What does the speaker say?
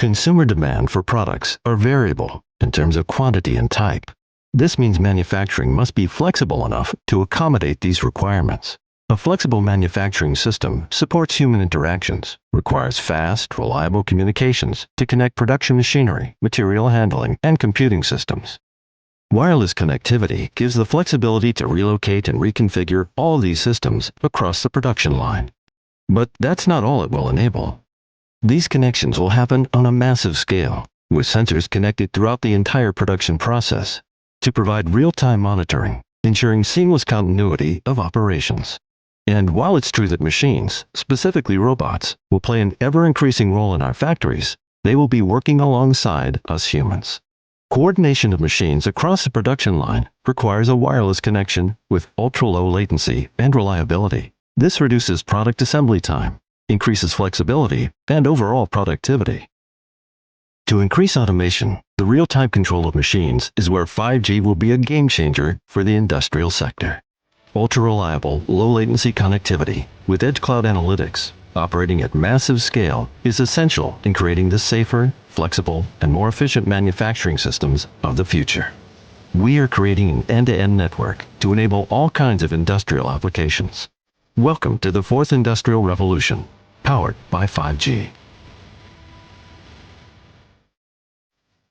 Consumer demand for products are variable in terms of quantity and type. This means manufacturing must be flexible enough to accommodate these requirements. A flexible manufacturing system supports human interactions, requires fast, reliable communications to connect production machinery, material handling, and computing systems. Wireless connectivity gives the flexibility to relocate and reconfigure all these systems across the production line. But that's not all it will enable. These connections will happen on a massive scale, with sensors connected throughout the entire production process to provide real-time monitoring, ensuring seamless continuity of operations. And while it's true that machines, specifically robots, will play an ever-increasing role in our factories, they will be working alongside us humans. Coordination of machines across the production line requires a wireless connection with ultra-low latency and reliability. This reduces product assembly time, increases flexibility, and overall productivity. To increase automation, the real-time control of machines is where 5G will be a game-changer for the industrial sector. Ultra-reliable, low-latency connectivity with edge cloud analytics operating at massive scale is essential in creating the safer, flexible, and more efficient manufacturing systems of the future. We are creating an end-to-end network to enable all kinds of industrial applications. Welcome to the fourth industrial revolution, powered by 5G.